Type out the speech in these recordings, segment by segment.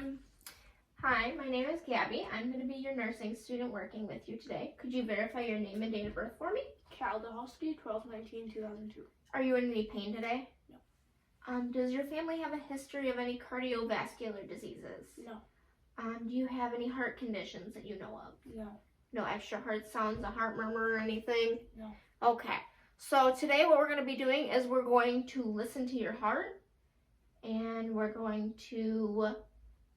everyone. Hi, my name is Gabby. I'm going to be your nursing student working with you today. Could you verify your name and date of birth for me? Cal Dahalski, 12/19/2002. Are you in any pain today? No. Does your family have a history of any cardiovascular diseases? No. Do you have any heart conditions that you know of? No. No extra heart sounds, a heart murmur or anything? No. Okay. So today what we're going to be doing is we're going to listen to your heart and we're going to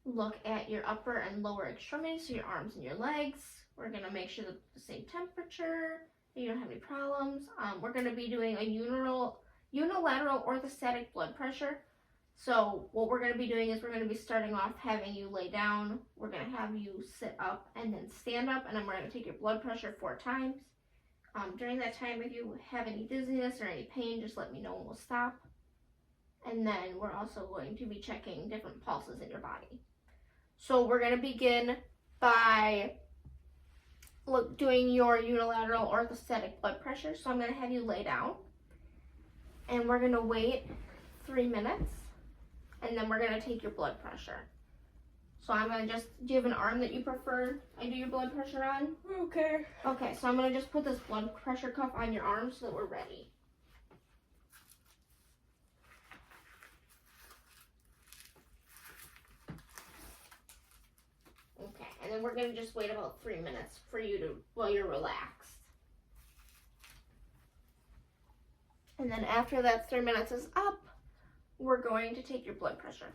look at your upper and lower extremities, so your arms and your legs. We're going to make sure that the same temperature, that you don't have any problems. We're going to be doing a unilateral orthostatic blood pressure. So what we're going to be doing is we're going to be starting off having you lay down. We're going to have you sit up and then stand up, and then we're going to take your blood pressure 4 times. During that time, if you have any dizziness or any pain, just let me know and we'll stop. And then we're also going to be checking different pulses in your body. So we're going to begin by doing your unilateral orthostatic blood pressure. So I'm going to have you lay down and we're going to wait 3 minutes and then we're going to take your blood pressure. So I'm going to do you have an arm that you prefer I do your blood pressure on? Okay. Okay, so I'm going to just put this blood pressure cuff on your arm so that we're ready. Okay, and then we're going to just wait about 3 minutes for you while you're relaxed. And then after that 3 minutes is up, we're going to take your blood pressure.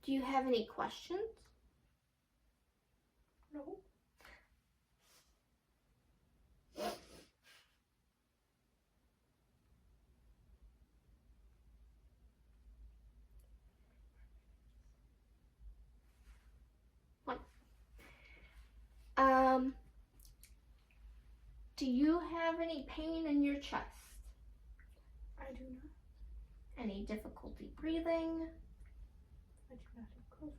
Do you have any questions? No. Do you have any pain in your chest? I do not. Any difficulty breathing? I do not have COVID.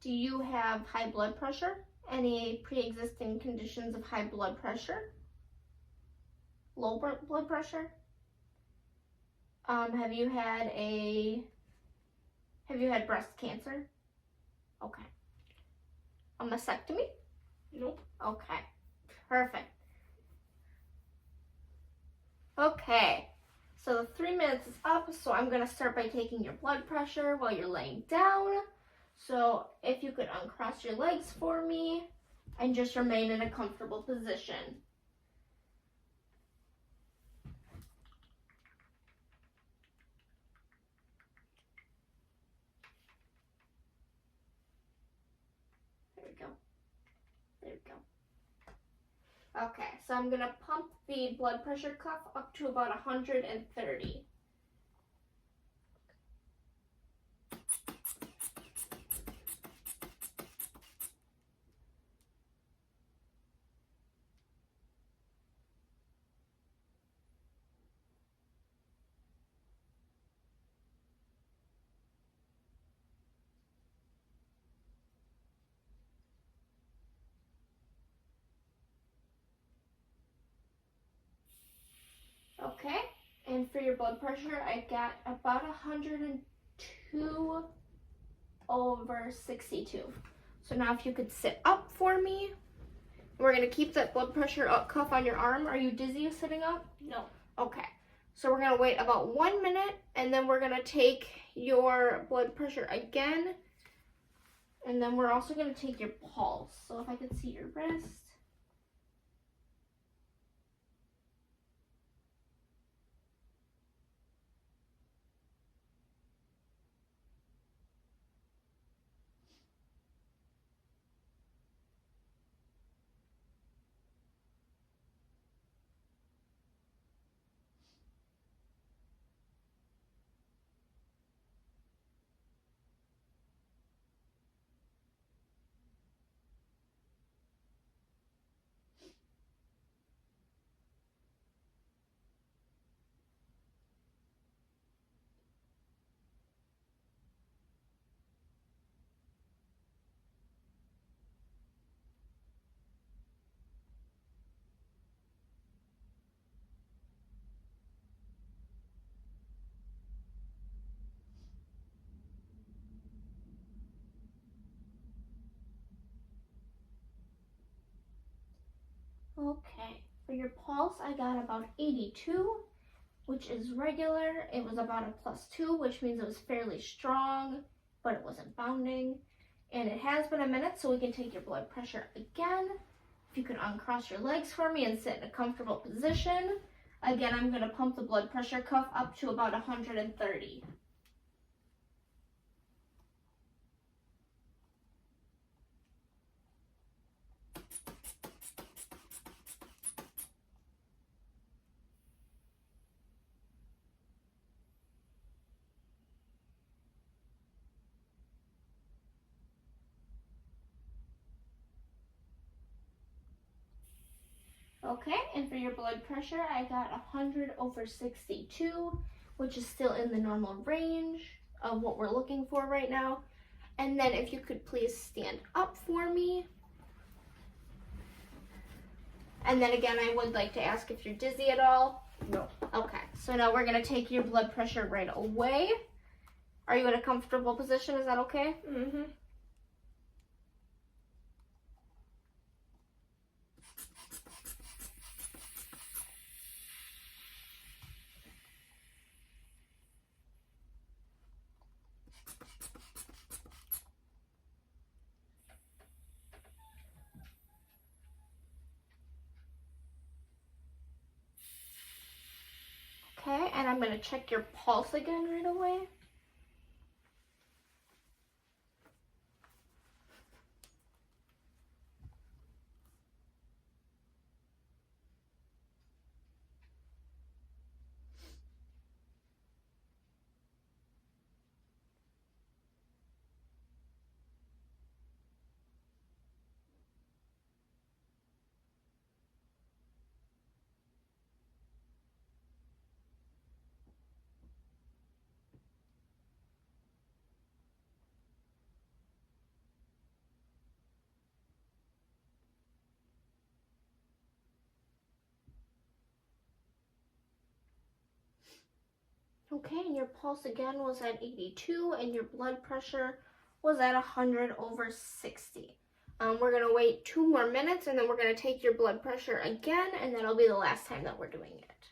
Do you have high blood pressure? Any pre-existing conditions of high blood pressure? Low blood pressure? Have you had breast cancer? Okay. A mastectomy? Nope. Okay. Perfect. Okay. So the 3 minutes is up, so I'm going to start by taking your blood pressure while you're laying down. So if you could uncross your legs for me and just remain in a comfortable position. There we go. There we go. Okay, so I'm going to pump the blood pressure cuff up to about 130. Okay, and for your blood pressure, I got about 102/62. So now if you could sit up for me. We're going to keep that blood pressure cuff on your arm. Are you dizzy sitting up? No. Okay, so we're going to wait about 1 minute, and then we're going to take your blood pressure again, and then we're also going to take your pulse. So if I could see your wrist. Okay, for your pulse, I got about 82, which is regular. It was about a +2, which means it was fairly strong, but it wasn't bounding. And it has been a minute, so we can take your blood pressure again. If you could uncross your legs for me and sit in a comfortable position. Again, I'm going to pump the blood pressure cuff up to about 130. Okay, and for your blood pressure, I got 100/62, which is still in the normal range of what we're looking for right now. And then if you could please stand up for me. And then again, I would like to ask if you're dizzy at all. No. Okay, so now we're gonna take your blood pressure right away. Are you in a comfortable position? Is that okay? Mm-hmm. Okay, and I'm gonna check your pulse again right away. Okay, and your pulse again was at 82, and your blood pressure was at 100/60. We're gonna wait 2 more minutes, and then we're gonna take your blood pressure again, and that'll be the last time that we're doing it.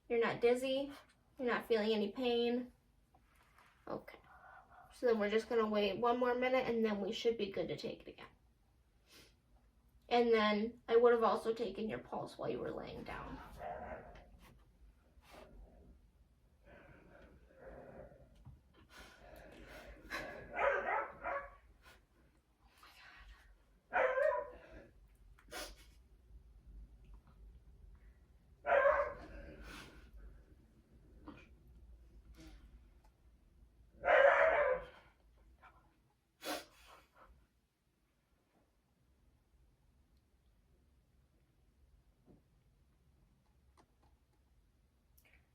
You're not dizzy? You're not feeling any pain? Okay. So then we're just gonna wait 1 more minute, and then we should be good to take it again. And then I would have also taken your pulse while you were laying down.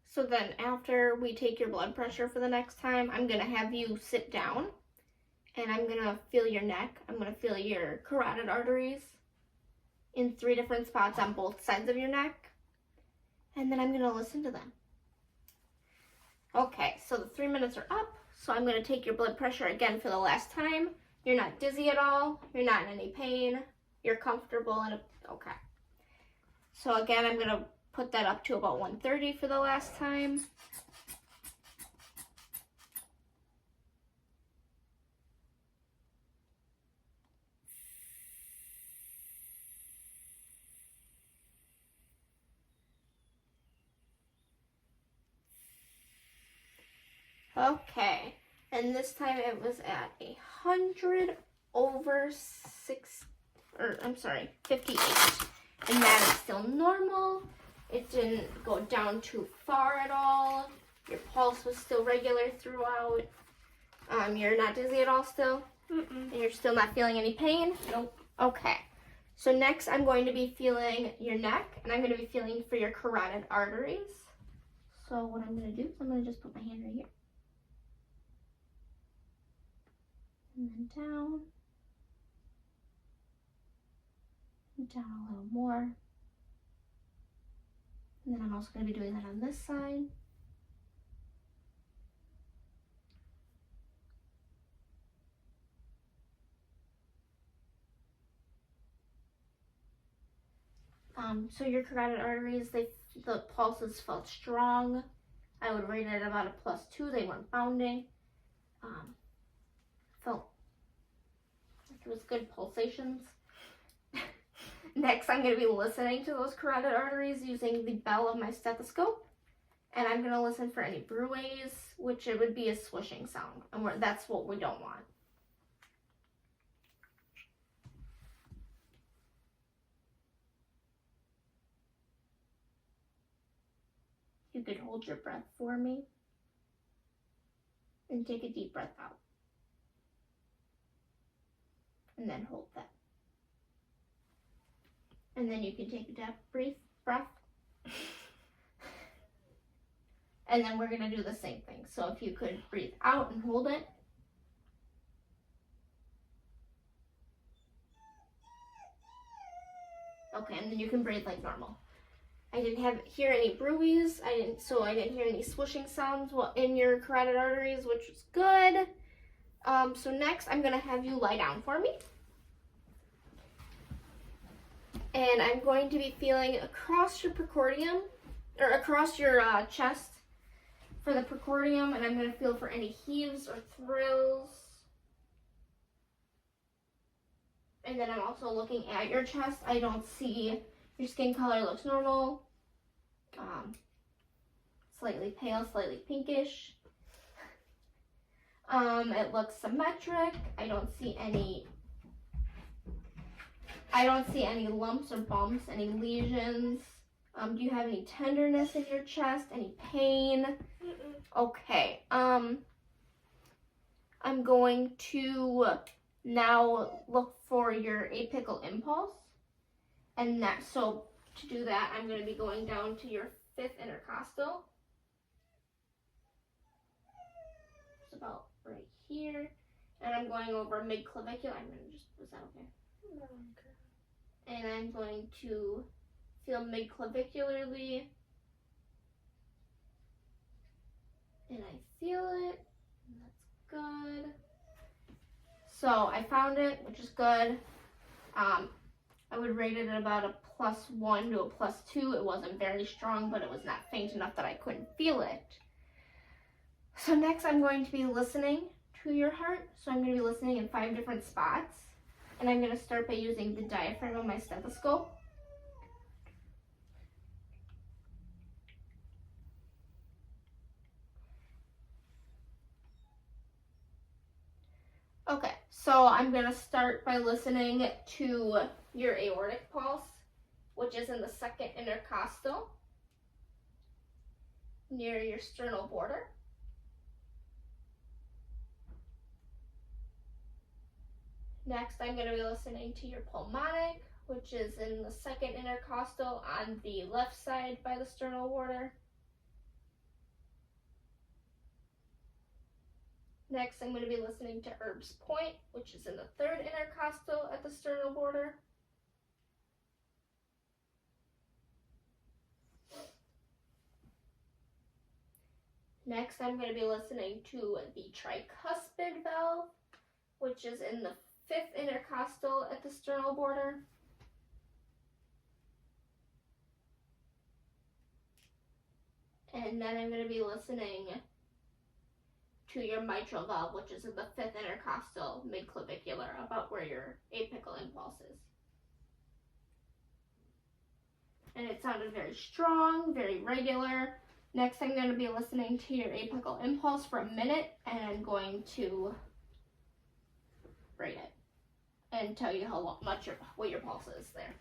So then after we take your blood pressure for the next time, I'm gonna have you sit down, and I'm gonna feel your neck. I'm gonna feel your carotid arteries in 3 different spots on both sides of your neck. And then I'm gonna listen to them. Okay, so the 3 minutes are up. So I'm gonna take your blood pressure again for the last time. You're not dizzy at all. You're not in any pain. You're comfortable and okay. So again, I'm gonna put that up to about 130 for the last time. Okay, and this time it was at 58. And that is still normal. It didn't go down too far at all. Your pulse was still regular throughout. You're not dizzy at all still? Mm-mm. And you're still not feeling any pain? Nope. Okay. So next I'm going to be feeling your neck, and I'm going to be feeling for your carotid arteries. So what I'm going to do is I'm going to just put my hand right here. And then down. And down a little more. And then I'm also going to be doing that on this side. So your carotid arteries, the pulses felt strong. I would rate it about a +2. They weren't bounding. Felt like it was good pulsations. Next, I'm going to be listening to those carotid arteries using the bell of my stethoscope. And I'm going to listen for any bruits, which it would be a swishing sound. And that's what we don't want. You could hold your breath for me. And take a deep breath out. And then hold that. And then you can take a deep breath. And then we're going to do the same thing. So if you could breathe out and hold it. Okay, and then you can breathe like normal. I didn't hear any bruits. I didn't hear any swishing sounds in your carotid arteries, which was good. So next, I'm gonna have you lie down for me. And I'm going to be feeling across your precordium, or across your chest for the precordium, and I'm gonna feel for any heaves or thrills. And then I'm also looking at your chest. I don't see, your skin color looks normal. Slightly pale, slightly pinkish. It looks symmetric. I don't see any lumps or bumps, any lesions. Do you have any tenderness in your chest? Any pain? Okay. I'm going to now look for your apical impulse. And so to do that, I'm going to be going down to your 5th intercostal. It's about right here. And I'm going over mid-clavicular. Is that okay? No, okay. And I'm going to feel mid-clavicularly. And I feel it. And that's good. So I found it, which is good. I would rate it at about a +1 to a +2. It wasn't very strong, but it was not faint enough that I couldn't feel it. So next I'm going to be listening to your heart. So I'm going to be listening in 5 different spots. And I'm going to start by using the diaphragm of my stethoscope. Okay, so I'm going to start by listening to your aortic pulse, which is in the 2nd intercostal, near your sternal border. Next, I'm going to be listening to your pulmonic, which is in the 2nd intercostal on the left side by the sternal border. Next, I'm going to be listening to Erb's point, which is in the 3rd intercostal at the sternal border. Next, I'm going to be listening to the tricuspid valve, which is in the 5th intercostal at the sternal border. And then I'm going to be listening to your mitral valve, which is in the 5th intercostal, mid-clavicular, about where your apical impulse is. And it sounded very strong, very regular. Next, I'm going to be listening to your apical impulse for a minute, and I'm going to rate it and tell you what your pulse is there.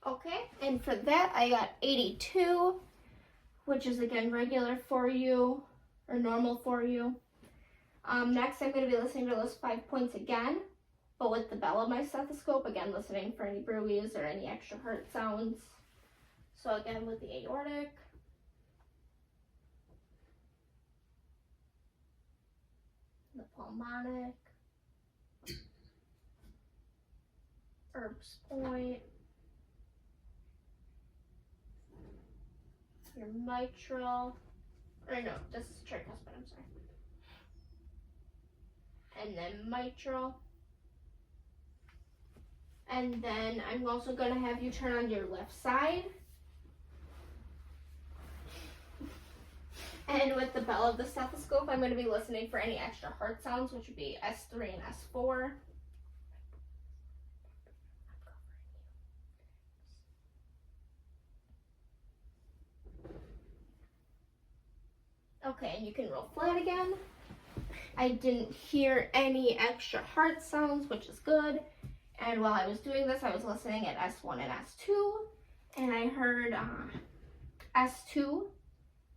Okay, and for that I got 82, which is again regular for you, or normal for you. Next I'm going to be listening to those 5 points again, but with the bell of my stethoscope, again listening for any bruits or any extra heart sounds. So again with the aortic, the pulmonic, Erb's point, your mitral, or no, this is tricuspid, I'm sorry. And then mitral. And then I'm also going to have you turn on your left side. And with the bell of the stethoscope, I'm going to be listening for any extra heart sounds, which would be S3 and S4. Okay, and you can roll flat again. I didn't hear any extra heart sounds, which is good. And while I was doing this, I was listening at S1 and S2, and I heard S2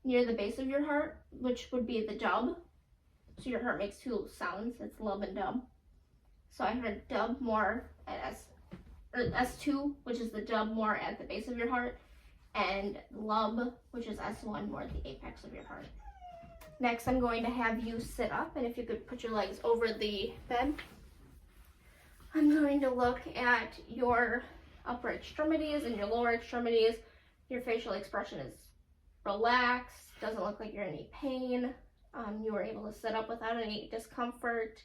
near the base of your heart, which would be the dub. So your heart makes two sounds, it's lub and dub. So I heard dub more at S2, which is the dub more at the base of your heart, and lub, which is S1 more at the apex of your heart. Next, I'm going to have you sit up, and if you could put your legs over the bed. I'm going to look at your upper extremities and your lower extremities. Your facial expression is relaxed, doesn't look like you're in any pain. You were able to sit up without any discomfort.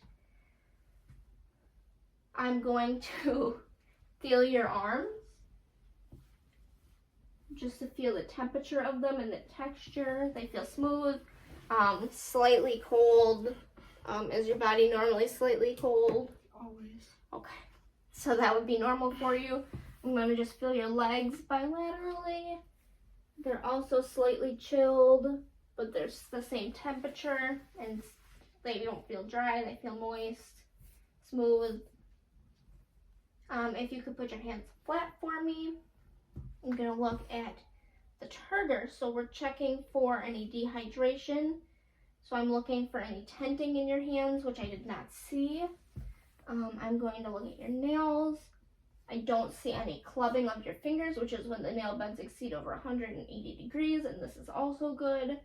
I'm going to feel your arms, just to feel the temperature of them and the texture. They feel smooth, slightly cold. Is your body normally slightly cold? Always. Okay, so that would be normal for you. I'm going to just feel your legs bilaterally. They're also slightly chilled, but they're the same temperature, and they don't feel dry, they feel moist, smooth. If you could put your hands flat for me, I'm going to look at the turgor. So we're checking for any dehydration. So I'm looking for any tenting in your hands, which I did not see. I'm going to look at your nails. I don't see any clubbing of your fingers, which is when the nail beds exceed over 180 degrees, and this is also good.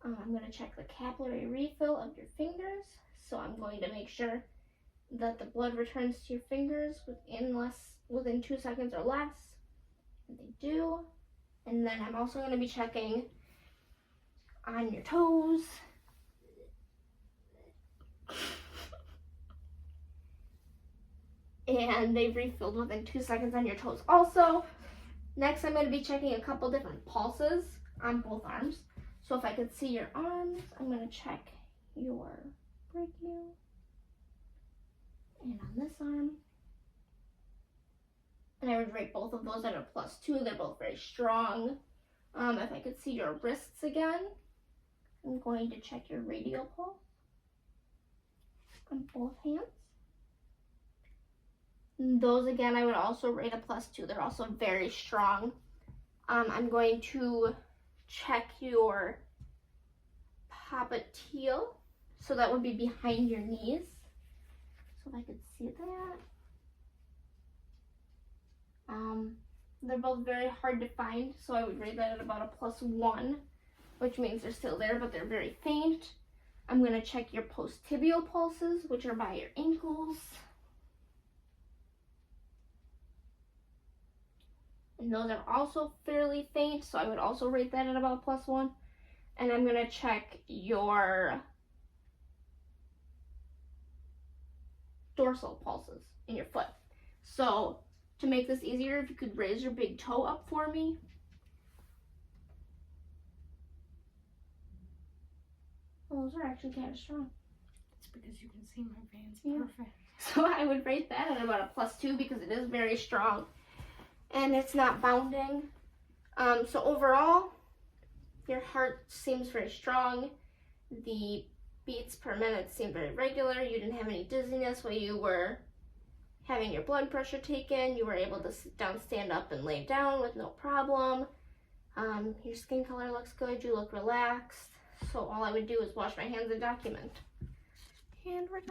I'm going to check the capillary refill of your fingers. So I'm going to make sure that the blood returns to your fingers within 2 seconds or less. And they do. And then I'm also going to be checking on your toes. And they've refilled within 2 seconds on your toes also. Next, I'm going to be checking a couple different pulses on both arms. So if I could see your arms, I'm going to check your brachial. And on this arm. And I would rate both of those at a +2. They're both very strong. If I could see your wrists again, I'm going to check your radial pulse on both hands. And those again, I would also rate a +2. They're also very strong. I'm going to check your popliteal. So that would be behind your knees. So if I could see that. They're both very hard to find, so I would rate that at about a +1, which means they're still there, but they're very faint. I'm going to check your post-tibial pulses, which are by your ankles. And those are also fairly faint, so I would also rate that at about +1. And I'm going to check your dorsal pulses in your foot. So to make this easier, if you could raise your big toe up for me. Well, those are actually kind of strong. It's because you can see my veins. Yeah. Perfect. So I would rate that at about a +2 because it is very strong and it's not bounding. So overall, your heart seems very strong. The beats per minute seem very regular. You didn't have any dizziness while you were having your blood pressure taken. You were able to sit down, stand up, and lay down with no problem. Your skin color looks good. You look relaxed. So all I would do is wash my hands and document. And we're done.